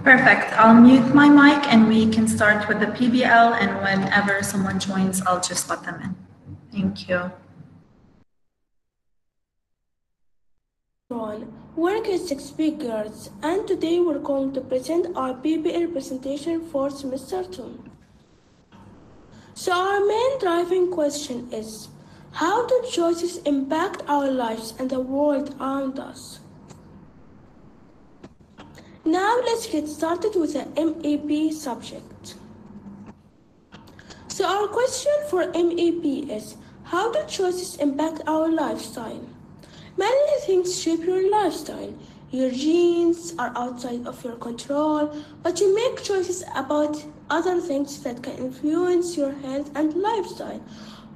Perfect. I'll mute my mic and we can start with the PBL, and whenever someone joins, I'll just let them in. Thank you. We're guest speakers, and today we're going to present our PBL presentation for semester 2. So our main driving question is, how do choices impact our lives and the world around us? Now let's get started with the MAP subject. So our question for MAP is, how do choices impact our lifestyle? Many things shape your lifestyle. Your genes are outside of your control, but you make choices about other things that can influence your health and lifestyle.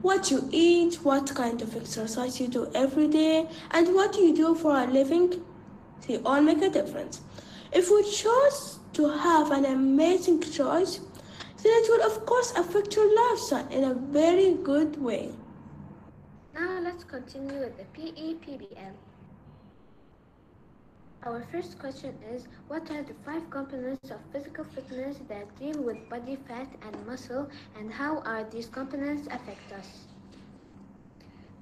What you eat, what kind of exercise you do every day, and what you do for a living, they all make a difference. If we choose to have an amazing choice, then it will of course affect your lifestyle in a very good way. Now let's continue with the PBL. Our first question is, what are the 5 components of physical fitness that deal with body fat and muscle, and how are these components affect us?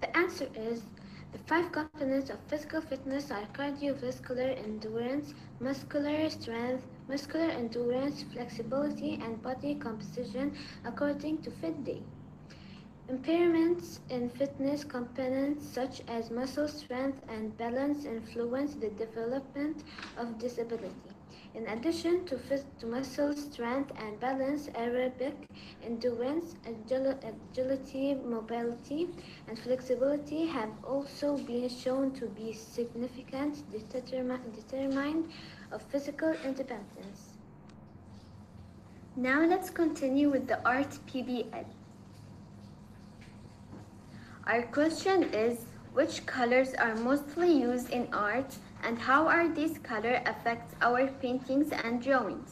The answer is, the 5 components of physical fitness are cardiovascular endurance, muscular strength, muscular endurance, flexibility, and body composition according to Fit Day. Impairments in fitness components such as muscle strength and balance influence the development of disability. In addition to muscle strength and balance, aerobic endurance, agility, mobility, and flexibility have also been shown to be significant determinant of physical independence. Now let's continue with the art PBL. Our question is, which colors are mostly used in art, and how are these colors affect our paintings and drawings?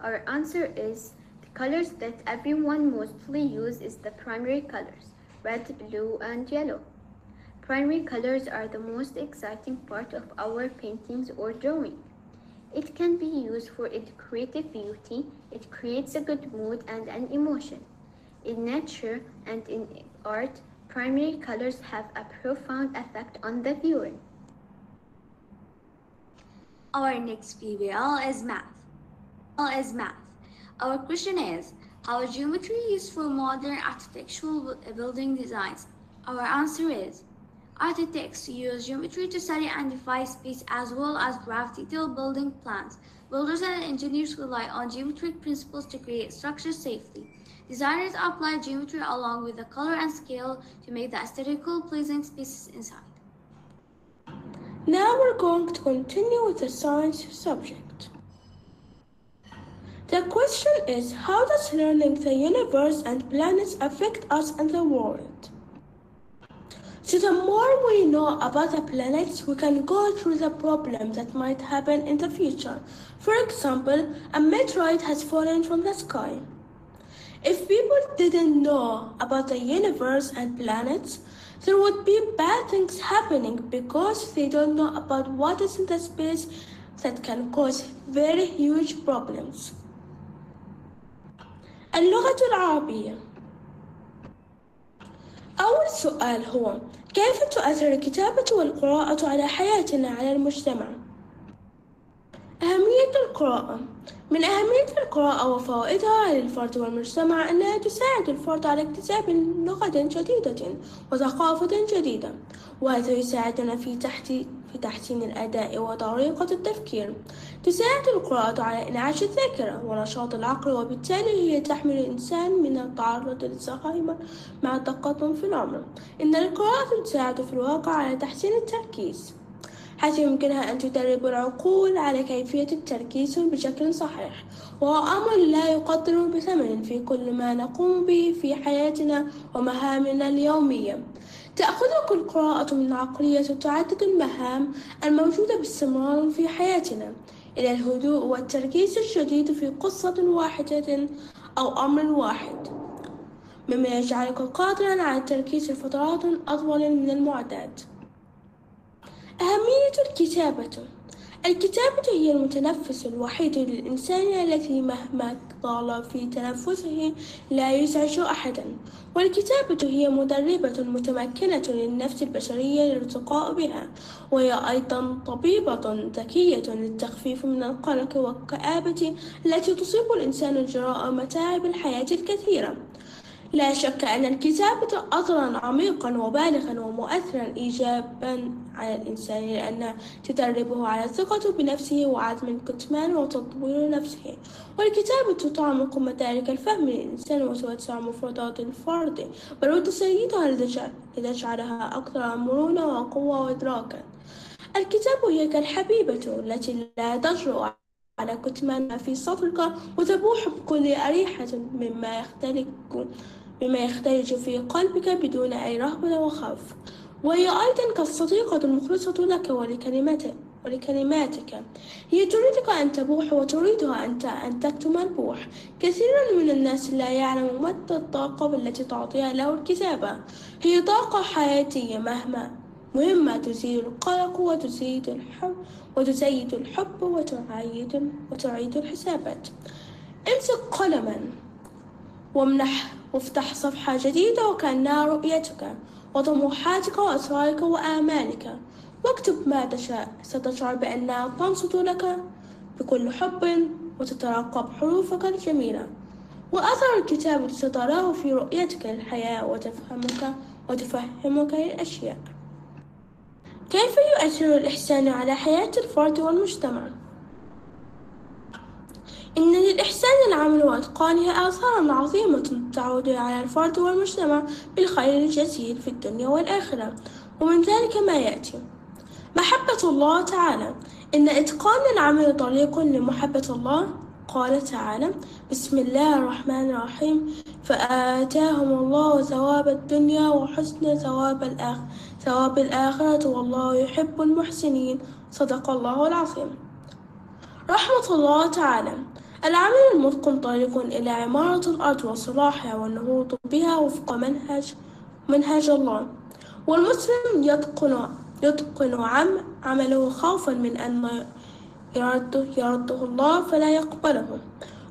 Our answer is, the colors that everyone mostly uses is the primary colors, red, blue, and yellow. Primary colors are the most exciting part of our paintings or drawing. It can be used for its creative beauty. It creates a good mood and an emotion. In nature and in art, primary colors have a profound effect on the viewer. Our next PBL is math. Our question is, how is geometry used for modern architectural building designs? Our answer is, architects use geometry to study and define space as well as craft detailed building plans. Builders and engineers rely on geometric principles to create structures safely. Designers apply geometry along with the color and scale to make the aesthetically pleasing spaces inside. Now we're going to continue with the science subject. The question is, how does learning the universe and planets affect us and the world? So the more we know about the planets, we can go through the problems that might happen in the future. For example, a meteorite has fallen from the sky. If people didn't know about the universe and planets, there would be bad things happening because they don't know about what is in the space that can cause very huge problems. اللغة العربية. أول سؤال هو: كيف تؤثر الكتابة والقراءة على حياتنا على المجتمع؟ أهمية القراءة. من أهمية القراءة وفوائدها على الفرد والمجتمع أنها تساعد الفرد على اكتساب لغة جديدة وثقافة جديدة، وهذا يساعدنا في تحسين الأداء وطريقة التفكير. تساعد القراءة على إنعاش الذاكرة ونشاط العقل، وبالتالي هي تحمي الإنسان من التعرض للزهايمر مع التقدم في العمر. إن القراءة تساعد في الواقع على تحسين التركيز، حيث يمكنها أن تدرب العقول على كيفية التركيز بشكل صحيح، وهو أمر لا يقدر بثمن في كل ما نقوم به في حياتنا ومهامنا اليومية. تأخذك القراءة من عقلية تعدد المهام الموجودة باستمرار في حياتنا إلى الهدوء والتركيز الشديد في قصة واحدة أو أمر واحد، مما يجعلك قادرا على التركيز لفترات أطول من المعتاد. أهمية الكتابة. الكتابة هي المتنفس الوحيد للإنسان الذي مهما طال في تنفسه لا يزعج أحدا، والكتابة هي مدربة متمكنة للنفس البشرية للارتقاء بها، وهي أيضا طبيبة ذكية للتخفيف من القلق والكآبة التي تصيب الإنسان جراء متاعب الحياة الكثيرة. لا شك أن الكتابة أثرا عميقا وبالغا ومؤثرا إيجابا على الإنسان، لأنها تدربه على الثقة بنفسه وعدم الكتمان وتطوير نفسه، والكتابة تعمق مدارك الفهم للإنسان وتوسع مفردات الفرد، بل وتسيدها لتجعلها أكثر مرونة وقوة وإدراكا. الكتاب هي كالحبيبة التي لا تجرؤ على كتمانها في صدرك وتبوح بكل أريحة مما يختلج في قلبك بدون أي رهبة وخوف، وهي أيضا كالصديقة المخلصة لك ولكلماتك. هي تريدك أن تبوح وتريدها أنت أن تكتم البوح. كثير من الناس لا يعلم مدى الطاقة التي تعطيها له الكتابة. هي طاقة حياتية مهمة تزيل القلق وتزيد الحب وتعيد الحسابات. امسك قلما وافتح صفحة جديدة وكأنها رؤيتك وطموحاتك وأسرارك وآمالك، واكتب ما تشاء. ستشعر بأنها تنصت لك بكل حب وتترقب حروفك الجميلة، وأثر الكتابة ستراه في رؤيتك للحياة وتفهمك للأشياء. كيف يؤثر الإحسان على حياة الفرد والمجتمع؟ إن للإحسان العمل وإتقانه آثارا عظيمة تعود على الفرد والمجتمع بالخير الجزيل في الدنيا والآخرة، ومن ذلك ما يأتي: محبة الله تعالى. إن إتقان العمل طريق لمحبة الله. قال تعالى: بسم الله الرحمن الرحيم: فآتاهم الله ثواب الدنيا وحسن ثواب الآخرة والله يحب المحسنين. صدق الله العظيم. رحمة الله تعالى. العمل المتقن طريق إلى عمارة الأرض وصلاحها والنهوض بها وفق منهج الله، والمسلم يتقن عمله خوفا من أن يرده الله فلا يقبله،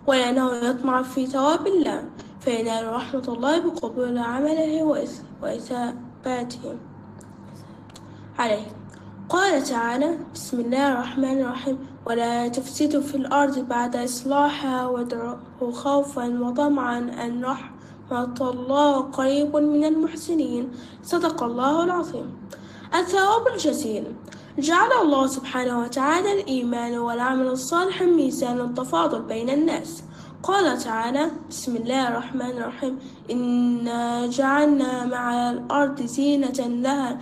ولأنه يطمع في ثواب الله فينال رحمة الله بقبول عمله وإثابته عليه. قال تعالى: بسم الله الرحمن الرحيم: ولا تفسدوا في الأرض بعد إصلاحها وادعوه خوفا وطمعا أن رحمة الله قريب من المحسنين. صدق الله العظيم. الثواب الجزيل. جعل الله سبحانه وتعالى الإيمان والعمل الصالح ميزان التفاضل بين الناس. قال تعالى: بسم الله الرحمن الرحيم: إنا جعلنا مع الأرض زينة لها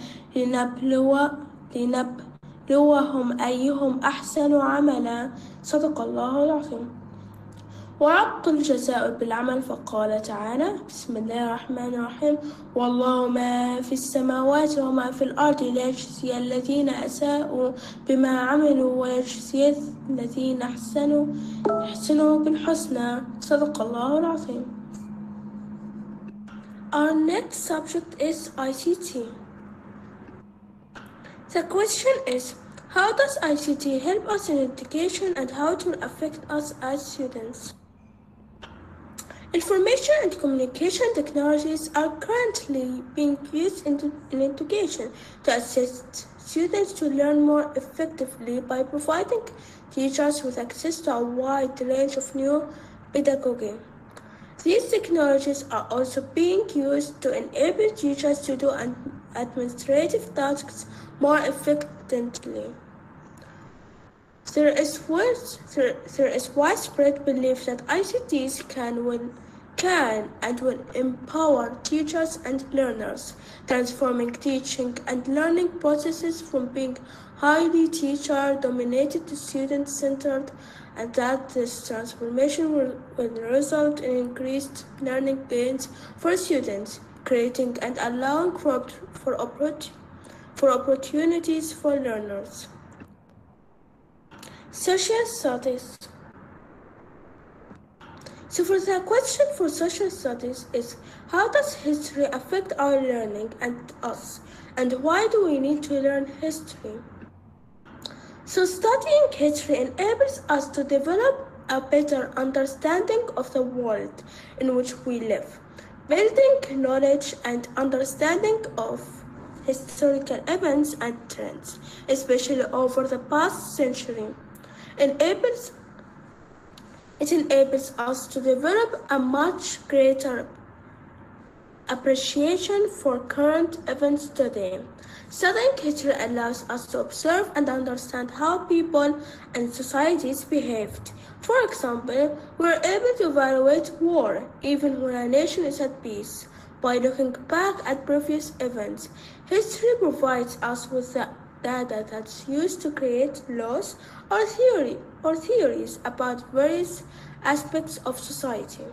لنبلوهم أيهم أحسن عملا. صدق الله العظيم. وربط الجزاء بالعمل. فقال تعالى: بسم الله الرحمن الرحيم: والله ما في السماوات وما في الأرض ليجزي الذين أساءوا بما عملوا ويجزي الذين أحسنوا بالحسنى. صدق الله العظيم. Our next subject is ICT. The question is, how does ICT help us in education and how it will affect us as students? Information and communication technologies are currently being used in education to assist students to learn more effectively by providing teachers with access to a wide range of new pedagogy. These technologies are also being used to enable teachers to do administrative tasks more effectively. There is widespread belief that ICTs can and will empower teachers and learners, transforming teaching and learning processes from being highly teacher-dominated to student-centered, and that this transformation will result in increased learning gains for students, creating and allowing for opportunities for learners. Social studies. So for the question for social studies is, how does history affect our learning and us, and why do we need to learn history? So studying history enables us to develop a better understanding of the world in which we live, building knowledge and understanding of historical events and trends, especially over the past century. Enables It enables us to develop a much greater appreciation for current events today. Studying history allows us to observe and understand how people and societies behaved. For example, we are able to evaluate war, even when a nation is at peace, by looking back at previous events. History provides us with the data that's used to create laws or theories about various aspects of society.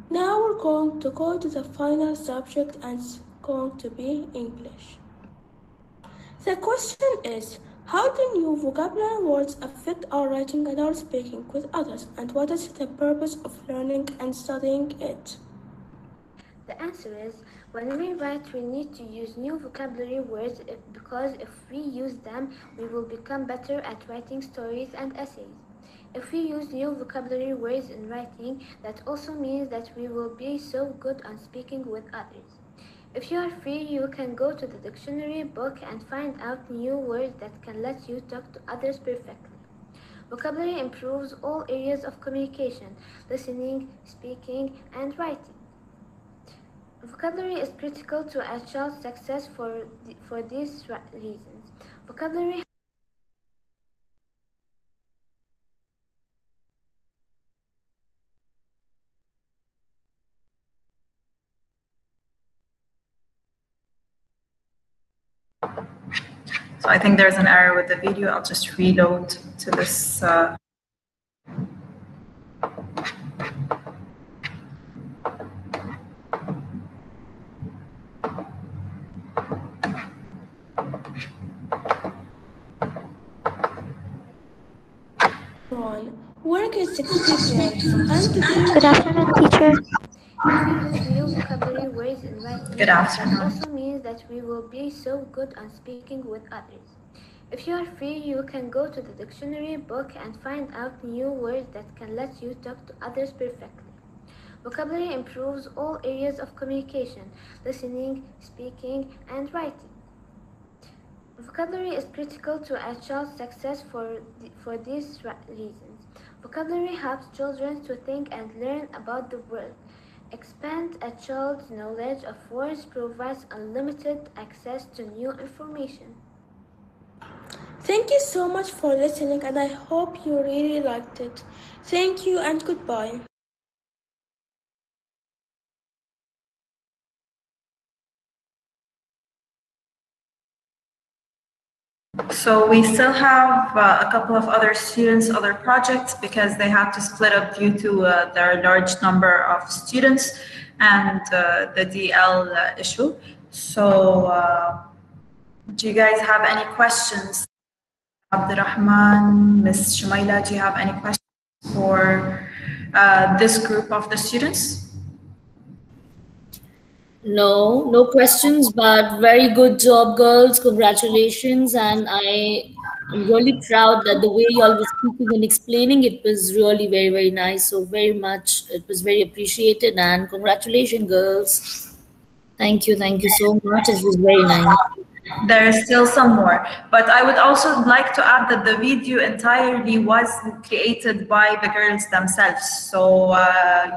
Now we're going to go to the final subject, and it's going to be English. The question is, how do new vocabulary words affect our writing and our speaking with others, and what is the purpose of learning and studying it? The answer is, when we write, we need to use new vocabulary words because if we use them, we will become better at writing stories and essays. If we use new vocabulary words in writing, that also means that we will be so good on speaking with others. If you are free, you can go to the dictionary book and find out new words that can let you talk to others perfectly. Vocabulary improves all areas of communication: listening, speaking, and writing. Vocabulary is critical to a child's success for these reasons. Vocabulary So I think there's an error with the video. I'll just reload to this. Work is 60 minutes, and today Good afternoon, teacher. If we use new vocabulary words in writing, Good afternoon. that also means that we will be so good on speaking with others. If you are free, you can go to the dictionary book and find out new words that can let you talk to others perfectly. Vocabulary improves all areas of communication: listening, speaking, and writing. Vocabulary is critical to a child's success for these reasons. Vocabulary helps children to think and learn about the world. Expand a child's knowledge of words, provides unlimited access to new information. Thank you so much for listening, and I hope you really liked it. Thank you and goodbye. So we still have a couple of other students, other projects, because they had to split up due to their large number of students and the DL issue. So do you guys have any questions? Abdurrahman, Ms. Shumaila, do you have any questions for this group of the students? No, no questions, but very good job, girls. Congratulations. And I'm really proud that the way y'all were speaking and explaining it was really very, very nice. So very much, it was very appreciated. And congratulations, girls. Thank you so much. It was very nice. There is still some more, but I would also like to add that the video entirely was created by the girls themselves. So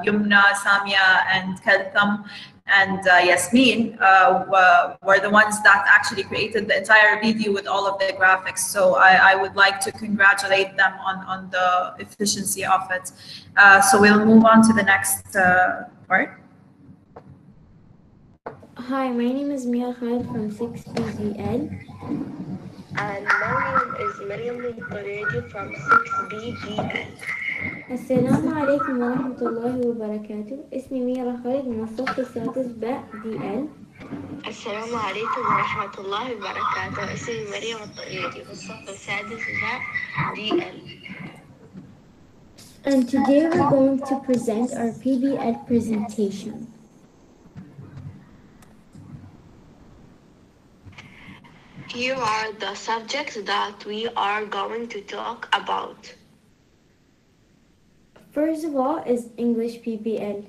Yumna, Samia, and Kaltham and Yasmin were the ones that actually created the entire video with all of the graphics. So I would like to congratulate them on the efficiency of it. So we'll move on to the next part. Hi, my name is Mia Khalid from 6 PBL. And my name is Mariam Al-Qurayji from 6BDL. السلام عليكم ورحمة الله وبركاته. اسمي ميرا خالد من الصف السادس باء DL. السلام عليكم ورحمة الله وبركاته. اسمي مريم الطريقي في الصف السادس باء DL. And today we're going to present our PBL presentation. Here are the subjects that we are going to talk about. First of all is English PBL.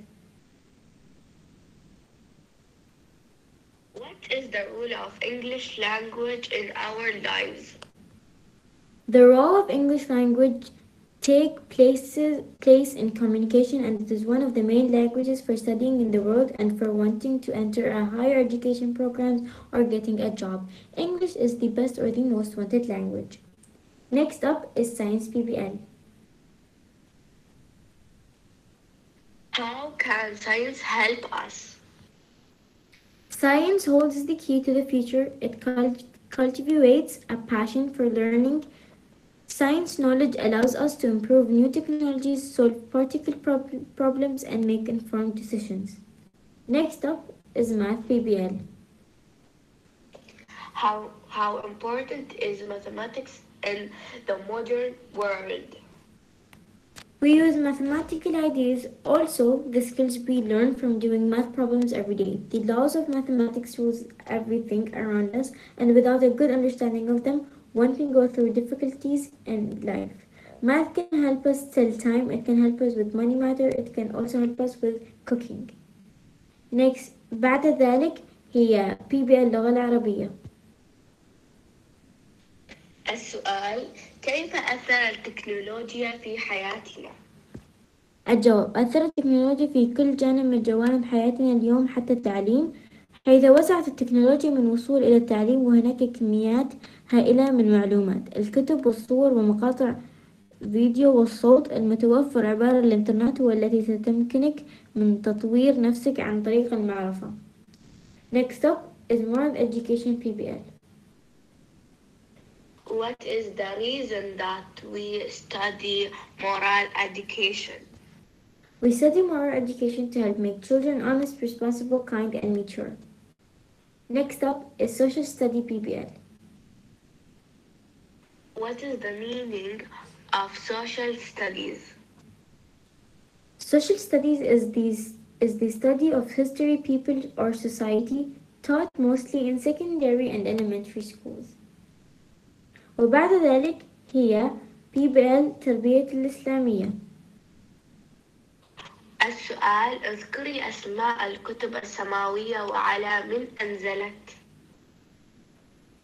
What is the role of English language in our lives? The role of English language place in communication, and it is one of the main languages for studying in the world and for wanting to enter a higher education programs or getting a job. English is the best or the most wanted language. Next up is Science PBL. How can science help us? Science holds the key to the future. It cultivates a passion for learning. Science knowledge allows us to improve new technologies, solve particle problems, and make informed decisions. Next up is Math PBL. How important is mathematics in the modern world? We use mathematical ideas, also the skills we learn from doing math problems every day. The laws of mathematics rules everything around us, and without a good understanding of them, one can go through difficulties in life. Math can help us sell time, it can help us with money matter, it can also help us with cooking. Next, بعد ذلك هي PBL اللغة العربية. السؤال: كيف أثر التكنولوجيا في حياتنا؟ الجواب: أثرت التكنولوجيا في كل جانب من جوانب حياتنا اليوم حتى التعليم، حيث وسعت التكنولوجيا من الوصول إلى التعليم وهناك كميات هائلة من المعلومات، الكتب والصور ومقاطع فيديو والصوت المتوفر عبر الإنترنت والتي ستمكنك من تطوير نفسك عن طريق المعرفة. Next up is Moral Education PBL. What is the reason that we study moral education? We study moral education to help make children honest, responsible, kind, and mature. Next up is Social Study PBL. What is the meaning of social studies? Social studies is the study of history, people, or society taught mostly in secondary and elementary schools. وبعد ذلك هي PBL تربية الإسلامية. السؤال: اذكري أسماء الكتب السماوية وعلى من أنزلت.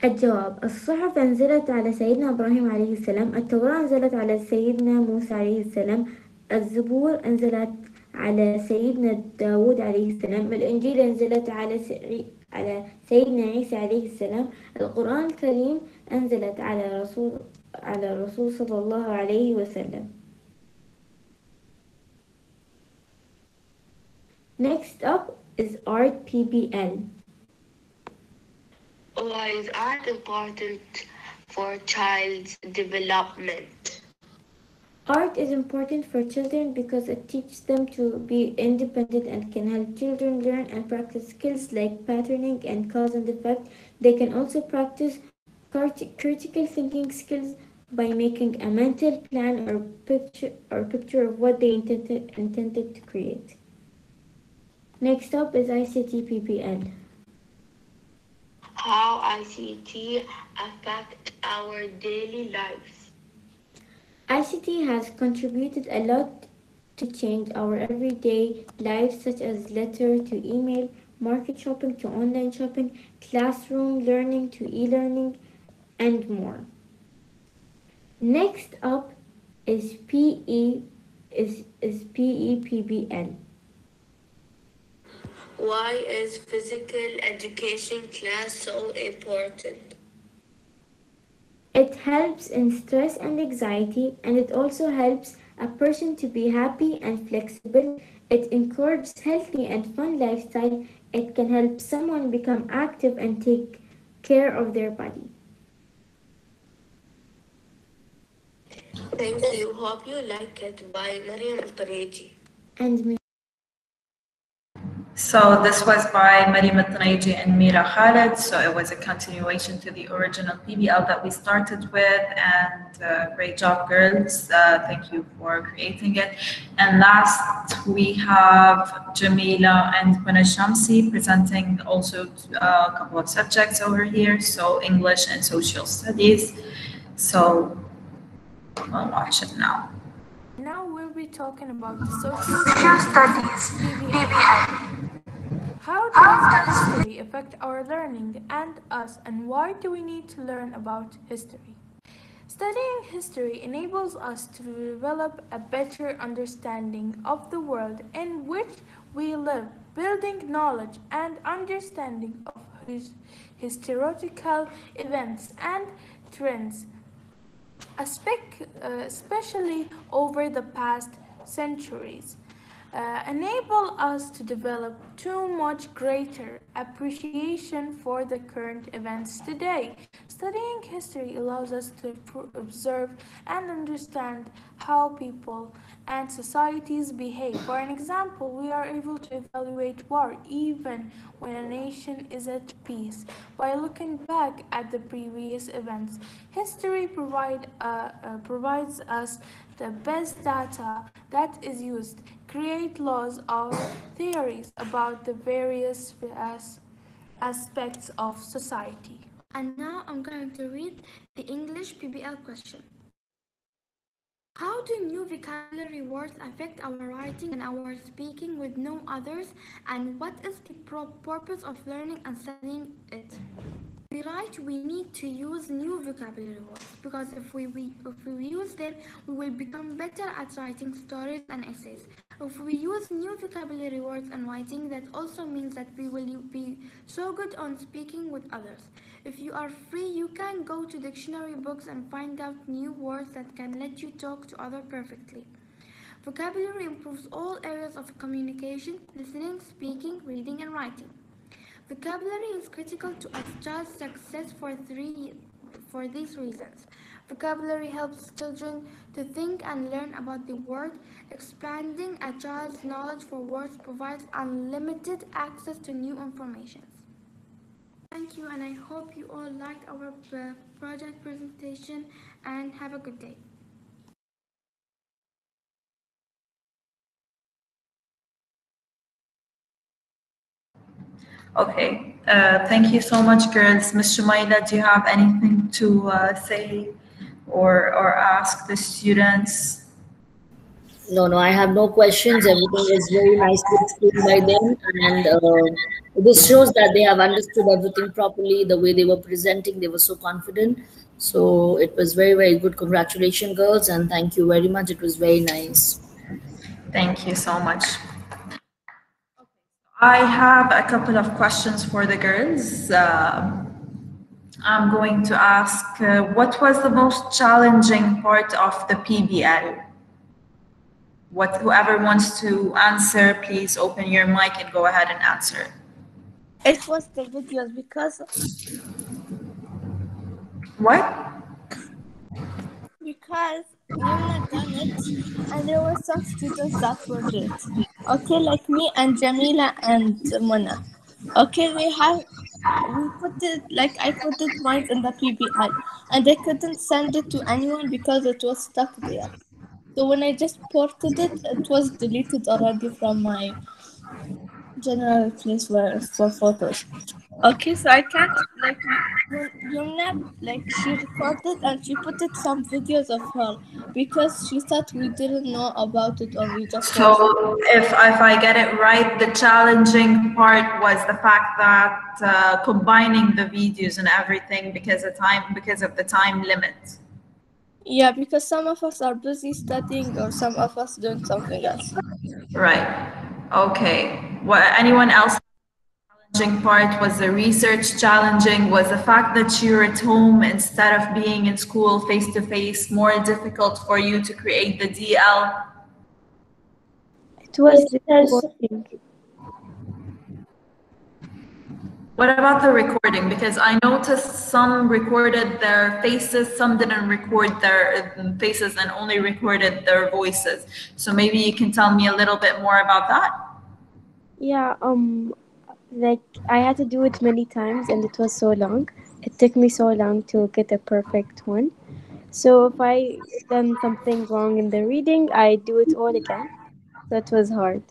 الجواب: الصحف أنزلت على سيدنا إبراهيم عليه السلام، التوراة أنزلت على سيدنا موسى عليه السلام، الزبور أنزلت على سيدنا داود عليه السلام، الإنجيل أنزلت على سيدنا عيسى عليه السلام، القرآن الكريم أنزلت على الرسول صلى الله عليه وسلم. Next up is Art PBL. Why is art important for child's development? Art is important for children because it teaches them to be independent and can help children learn and practice skills like patterning and cause and effect. They can also practice critical thinking skills by making a mental plan or picture of what they intended to create. Next up is ICT PBL. How ICT affect our daily lives? ICT has contributed a lot to change our everyday lives, such as letter to email, market shopping to online shopping, classroom learning to e-learning, and more. Next up is PEPBL. Why is physical education class so important? It helps in stress and anxiety, and it also helps a person to be happy and flexible. It encourages healthy and fun lifestyle. It can help someone become active and take care of their body. Thank you. Hope you like it by Mariam Al-Tareji. And me. So this was by Maryam Al-Tanaiji and Mira Khaled. So it was a continuation to the original PBL that we started with, and great job, girls. Thank you for creating it. And last, we have Jamila and Kuna Shamsi presenting also a couple of subjects over here. So English and social studies. So we'll watch it now. Now we'll be talking about the social studies, PBL. How does history affect our learning and us, and why do we need to learn about history? Studying history enables us to develop a better understanding of the world in which we live, building knowledge and understanding of historical events and trends, especially over the past centuries, enable us to develop too much greater appreciation for the current events today. Studying history allows us to observe and understand how people and societies behave. For an example, we are able to evaluate war even when a nation is at peace by looking back at the previous events. History provides us the best data that is used, create laws or theories about the various aspects of society. And now I'm going to read the English PBL question. How do new vocabulary words affect our writing and our speaking with no others? And what is the purpose of learning and studying it? We write, we need to use new vocabulary words because if we use them, we will become better at writing stories and essays. If we use new vocabulary words and writing, that also means that we will be so good on speaking with others. If you are free, you can go to dictionary books and find out new words that can let you talk to others perfectly. Vocabulary improves all areas of communication: listening, speaking, reading, and writing. Vocabulary is critical to a child's success for these reasons. Vocabulary helps children to think and learn about the world. Expanding a child's knowledge for words provides unlimited access to new information. Thank you, and I hope you all liked our project presentation, and have a good day. Okay, thank you so much, girls. Ms. Shumaila, do you have anything to say or ask the students? No, I have no questions. Everything was very nicely explained by them, and this shows that they have understood everything properly. The way they were presenting, they were so confident. So it was very, very good. Congratulations, girls, and thank you very much. It was very nice. Thank you so much. I have a couple of questions for the girls. I'm going to ask, what was the most challenging part of the PBL? Whoever wants to answer, please open your mic and go ahead and answer. It was the videos because What? Yumna done it and there were some students that were late. Okay, like me and Jamila and Mona. Okay, we put it, like I put it mine in the PBI and I couldn't send it to anyone because it was stuck there. So when I just ported it, it was deleted already from my general place for photos. Okay, so I can't, like, Yumna, like, she recorded and she put it some videos of her because she thought we didn't know about it or we just watched it. So if I get it right, the challenging part was the fact that combining the videos and everything because of the time limit. Yeah, because some of us are busy studying or some of us doing something else. Right. Okay. Anyone else? Challenging part was the research challenging, was the fact that you're at home instead of being in school face to face more difficult for you to create the DL? It was recording. What about the recording? Because I noticed some recorded their faces, some didn't record their faces and only recorded their voices. So maybe you can tell me a little bit more about that? Yeah, like I had to do it many times and it was so long. It took me so long to get a perfect one. So if I done something wrong in the reading, I do it all again. So it was hard.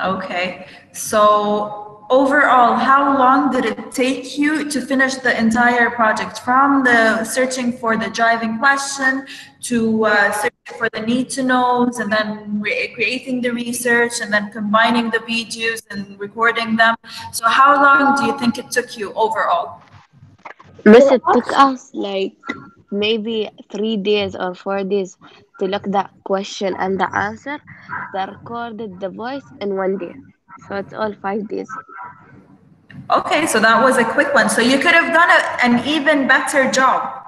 Okay. So overall, how long did it take you to finish the entire project from the searching for the driving question to searching for the need to knows and then creating the research and then combining the videos and recording them? So how long do you think it took you overall? Miss, For it took us, us like maybe 3 days or 4 days to look the question and the answer. They recorded the voice in 1 day. So it's all 5 days. Okay, so that was a quick one. So you could have done an even better job.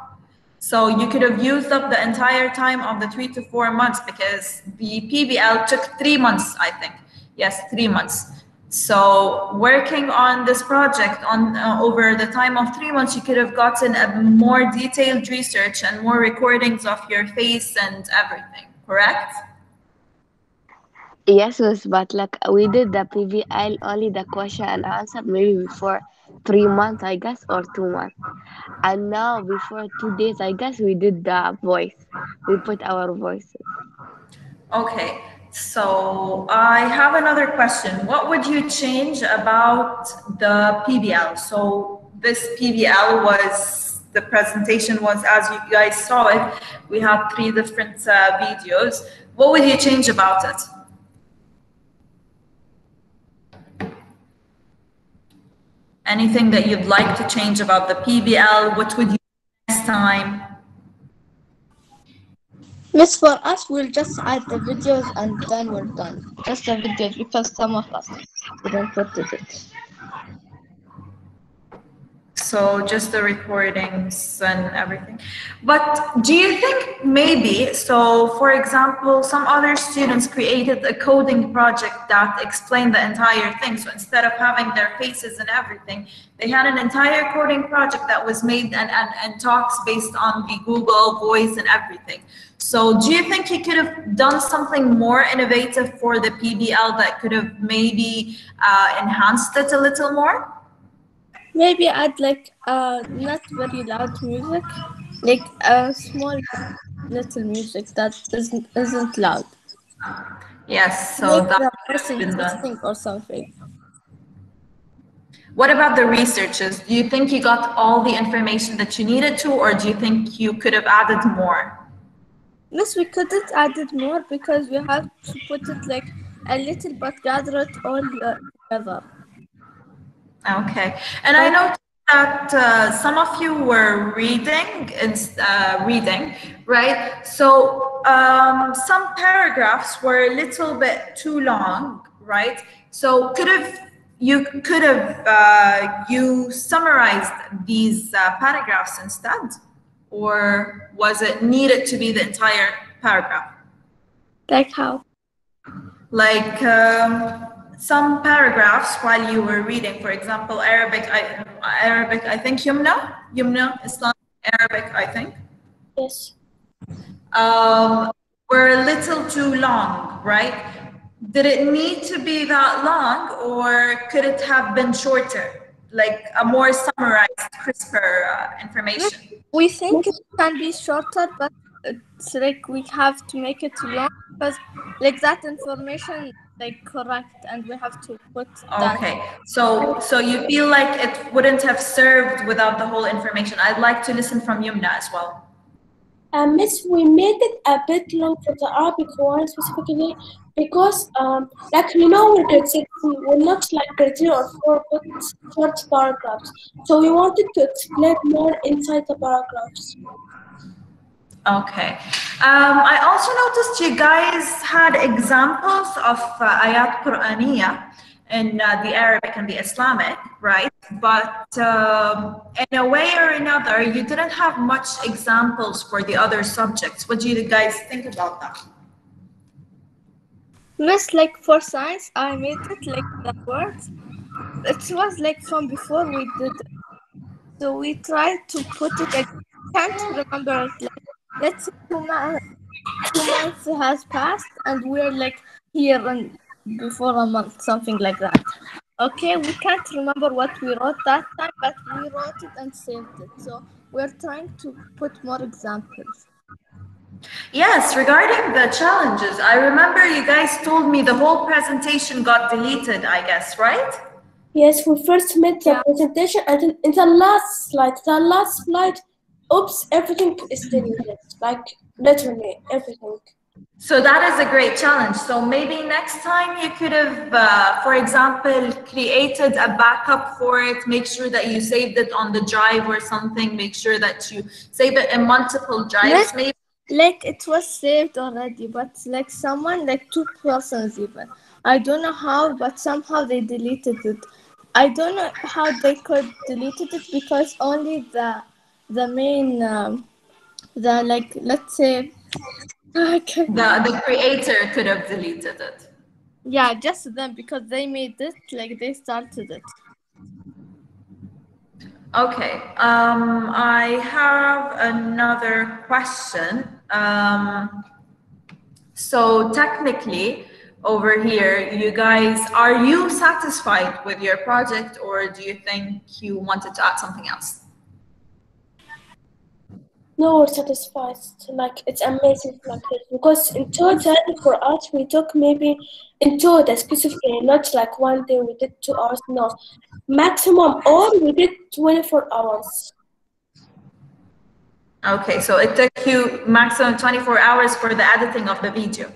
So you could have used up the entire time of the 3 to 4 months because the PBL took 3 months, I think. Yes, 3 months. So working on this project on over the time of 3 months, you could have gotten a more detailed research and more recordings of your face and everything. Correct? Yes, miss, but like we did the PVL only the question and answer maybe before 3 months, I guess, or 2 months. And now before 2 days, I guess we did the voice. We put our voices. Okay, so I have another question. What would you change about the PBL? So this PBL was, the presentation was, as you guys saw it, we have three different videos. What would you change about it? Anything that you'd like to change about the PBL? What would you do next time? Miss, for us, we'll just add the videos and then we're done. Just the videos because some of us didn't put it. So just the recordings and everything. But do you think maybe, so for example, some other students created a coding project that explained the entire thing. So instead of having their faces and everything, they had an entire coding project that was made and talks based on the Google voice and everything. So do you think you could have done something more innovative for the PBL that could have maybe enhanced it a little more? Maybe add like not very loud music, like a small little music that isn't loud. Yes, so Make that the could have person been to done. think or something. What about the researchers? Do you think you got all the information that you needed to, or do you think you could have added more? Yes, we couldn't add it more because we have to put it like a little but gather it all together. Okay. And I But noticed that some of you were reading, right? So some paragraphs were a little bit too long, right? So you summarized these paragraphs instead, or was it needed to be the entire paragraph? like how? Like some paragraphs while you were reading, for example, Arabic, I think Yumna, Islamic Arabic, I think, Yes. were a little too long, right? Did it need to be that long, or could it have been shorter, like a more summarized, crisper Yes, information? we think it can be shorter, but it's like we have to make it long because like that information like correct and we have to put that. Okay, so you feel like it wouldn't have served without the whole information. I'd like to listen from Yumna as well. Miss, we made it a bit long for the Arabic one specifically because, we're critics, we're not like criteria or four but short paragraphs. So we wanted to explain more inside the paragraphs. Okay. I also noticed you guys had examples of ayat Qur'aniya in the Arabic and the Islamic, right? But in a way or another, you didn't have much examples for the other subjects. What do you guys think about that? Miss, like for science, I made it like the words. It was like from before we did it. So we tried to put it again. Can't remember it. Like, let's say 2 months has passed and we're like here and before a month, something like that. Okay, we can't remember what we wrote that time, but we wrote it and saved it. So we're trying to put more examples. Yes, regarding the challenges, I remember you guys told me the whole presentation got deleted, I guess, right? Yes, we first made the presentation, and then in the last slide, oops, everything is deleted. Like literally everything. So that is a great challenge. So maybe next time you could have, for example, created a backup for it, make sure that you saved it on the drive or something, make sure that you save it in multiple drives, maybe. Like it was saved already, but like someone, like two persons even. I don't know how, but somehow they deleted it. I don't know how they could deleted it because only the main the like let's say the creator could have deleted it. Yeah, just them because they made it, like they started it. Okay, I have another question. So technically, over here, you guys, are you satisfied with your project, or do you think you wanted to add something else? No, we're satisfied. Like it's amazing like this because in total for us we took maybe in total specifically not like one day we did 2 hours. No, maximum all we did 24 hours. Okay, so it took you maximum 24 hours for the editing of the video.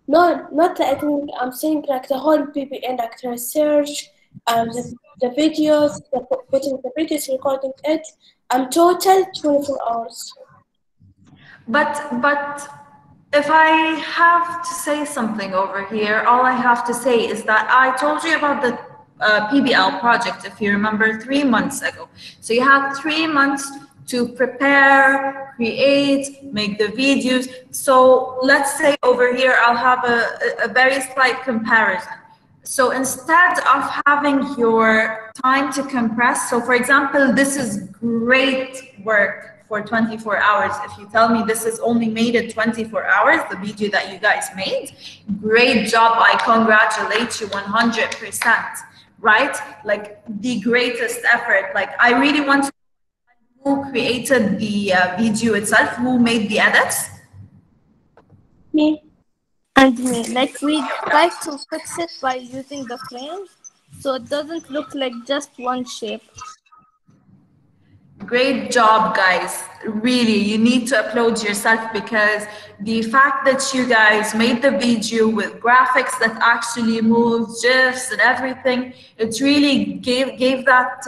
No, not the editing. I'm saying like the whole PBL, like the research, the videos, putting the videos, recording it. Total 24 hours. But if I have to say something over here, all I have to say is that I told you about the PBL project, if you remember, 3 months ago. So you have 3 months to prepare, create, make the videos. So let's say over here, I'll have a very slight comparison. So instead of having your time to compress, so for example, this is great work for 24 hours. If you tell me this is only made in 24 hours, the video that you guys made, great job. I congratulate you 100%, right? Like the greatest effort. Like I really want to know who created the video itself, who made the edits. Me. And me, like we try to fix it by using the frames so it doesn't look like just one shape. Great job, guys. Really, you need to applaud yourself because the fact that you guys made the video with graphics that actually move, GIFs and everything, it really gave that,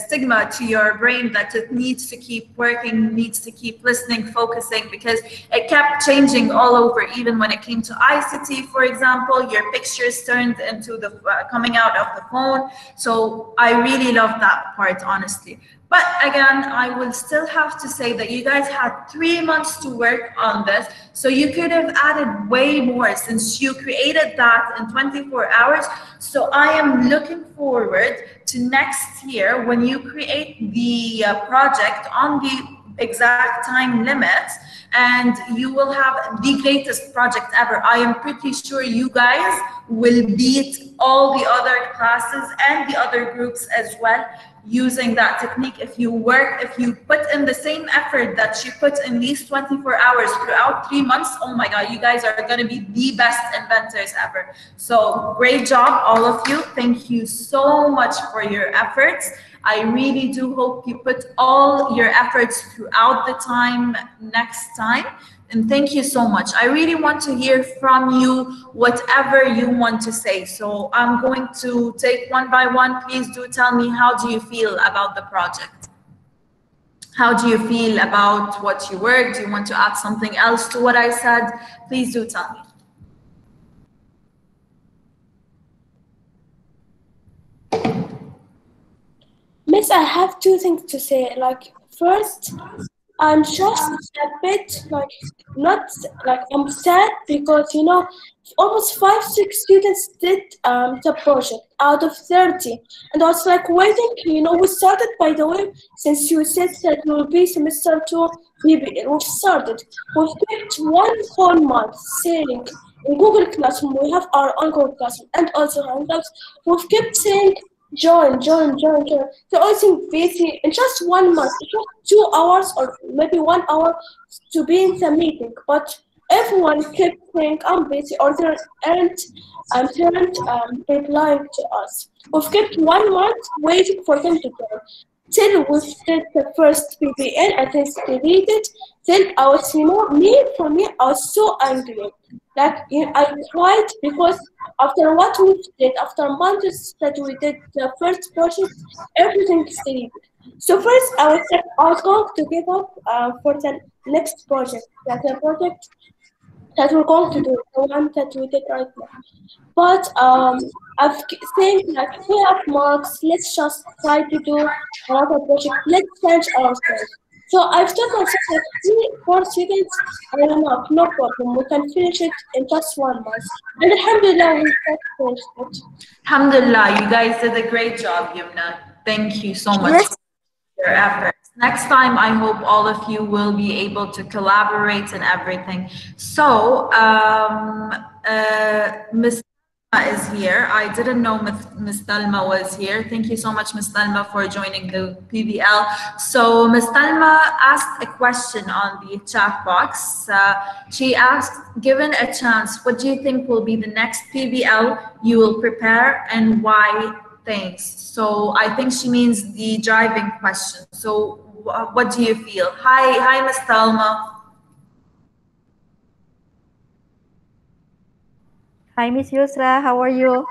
stigma to your brain that it needs to keep working, needs to keep listening, focusing, because it kept changing all over. Even when it came to ICT, for example, your pictures turned into the coming out of the phone. So I really love that part, honestly. But again, I will still have to say that you guys had 3 months to work on this. So you could have added way more since you created that in 24 hours. So I am looking forward to next year when you create the project on the exact time limits, and you will have the greatest project ever. I am pretty sure you guys will beat all the other classes and the other groups as well using that technique. If you put in the same effort that you put in these 24 hours throughout 3 months, oh my God, you guys are going to be the best inventors ever. So great job, all of you. Thank you so much for your efforts. I really do hope you put all your efforts throughout the time next time. And thank you so much. I really want to hear from you, whatever you want to say. So I'm going to take one by one. Please do tell me, how do you feel about the project? How do you feel about what you worked? Do you want to add something else to what I said? Please do tell me. Miss, I have two things to say. Like, first, I'm just a bit like not like I'm sad because almost 5 6 students did the project out of 30, and I was like waiting. We started, by the way, since you said that it will be semester 2. We've started. We've picked one whole month saying in Google Classroom we have our own Google Classroom and also Hangouts. We've kept saying join, join, join, join. So I think busy in just 1 month, just 2 hours or maybe 1 hour to be in the meeting. But everyone kept saying I'm busy or they aren't replying to us. We've kept 1 month waiting for them to join. Till we did the first PBL and then deleted. Then I was, for me, I was so angry. Like, I cried because after what we did, after months that we did the first project, everything is deleted. So first, I was going to give up for the next project, like the project that we're going to do, the one that we did right now. But think like we have marks, let's just try to do another project, let's change ourselves. So I've told myself like 3 4 students, I don't know, no problem, we can finish it in just 1 month. And alhamdulillah we just finished it. Alhamdulillah, you guys did a great job, Yumna. Thank you so much for your efforts. Next time, I hope all of you will be able to collaborate and everything. So, Ms. is here. I didn't know Ms. Talma was here. Thank you so much, Ms. Talma, for joining the PBL. So Ms. Talma asked a question on the chat box. She asked, given a chance, what do you think will be the next PBL you will prepare and why? Thanks. So I think she means the driving question. So what do you feel? Hi, Ms. Talma. Hi, Miss Yusra. How are you?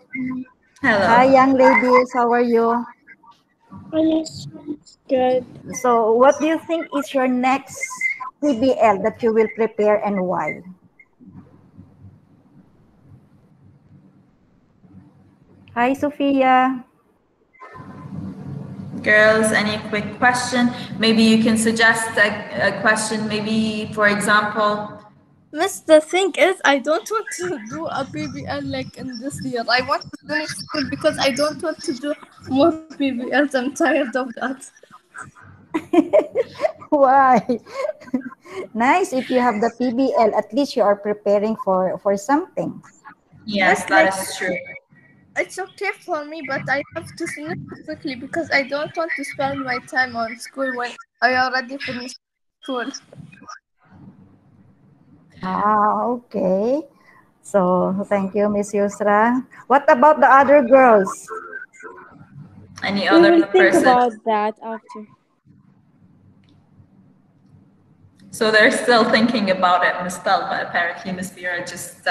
Hello. Hi, young ladies. How are you? Yes, good. So, what do you think is your next PBL that you will prepare and why? Hi, Sophia. Girls, any quick question? Maybe you can suggest a question, maybe, for example. Miss, the thing is, I don't want to do a PBL like in this year. I want to do next year because I don't want to do more PBLs. I'm tired of that. Why? Nice. If you have the PBL, at least you are preparing for something. Yes, that is true. It's okay for me, but I have to finish quickly because I don't want to spend my time on school when I already finished school. Okay. So, thank you, Miss Yusra. What about the other girls? Any We other will think person? about that after. So they're still thinking about it, Ms. Talma. Apparently, Ms. Mira just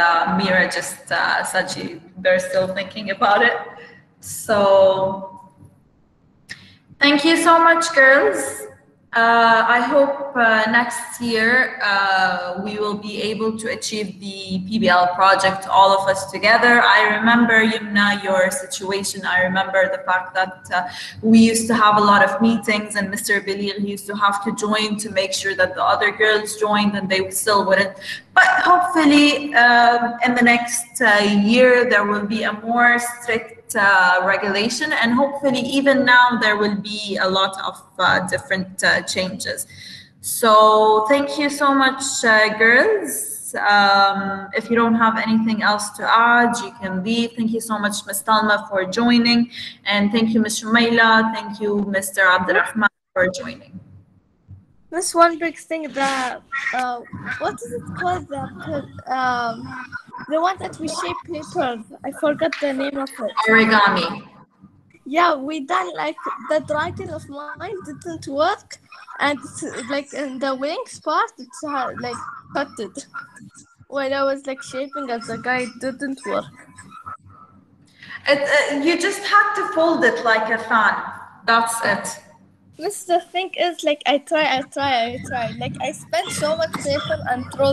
said they're still thinking about it. So thank you so much, girls. I hope next year we will be able to achieve the PBL project, all of us together. I remember, Yumna, your situation. I remember the fact that we used to have a lot of meetings and Mr. Bilir used to have to join to make sure that the other girls joined and they still wouldn't. But hopefully in the next year, there will be a more strict regulation, and hopefully even now there will be a lot of different changes. So thank you so much, girls. If you don't have anything else to add, you can leave. Thank you so much, Ms. Talma, for joining, and thank you, Ms. Shumaila. Thank you, Mr. Abdurrahman, for joining. Miss, one big thing that what is it called? The one that we shape paper. I forgot the name of it. Origami. Yeah, we done like the dragon of mine didn't work, and it's, like in the wings part, it's like cut it. When I was like shaping as the guy, it didn't work. You just had to fold it like a fan. That's it. Miss, the thing is, like I try. Like I spent so much paper and throw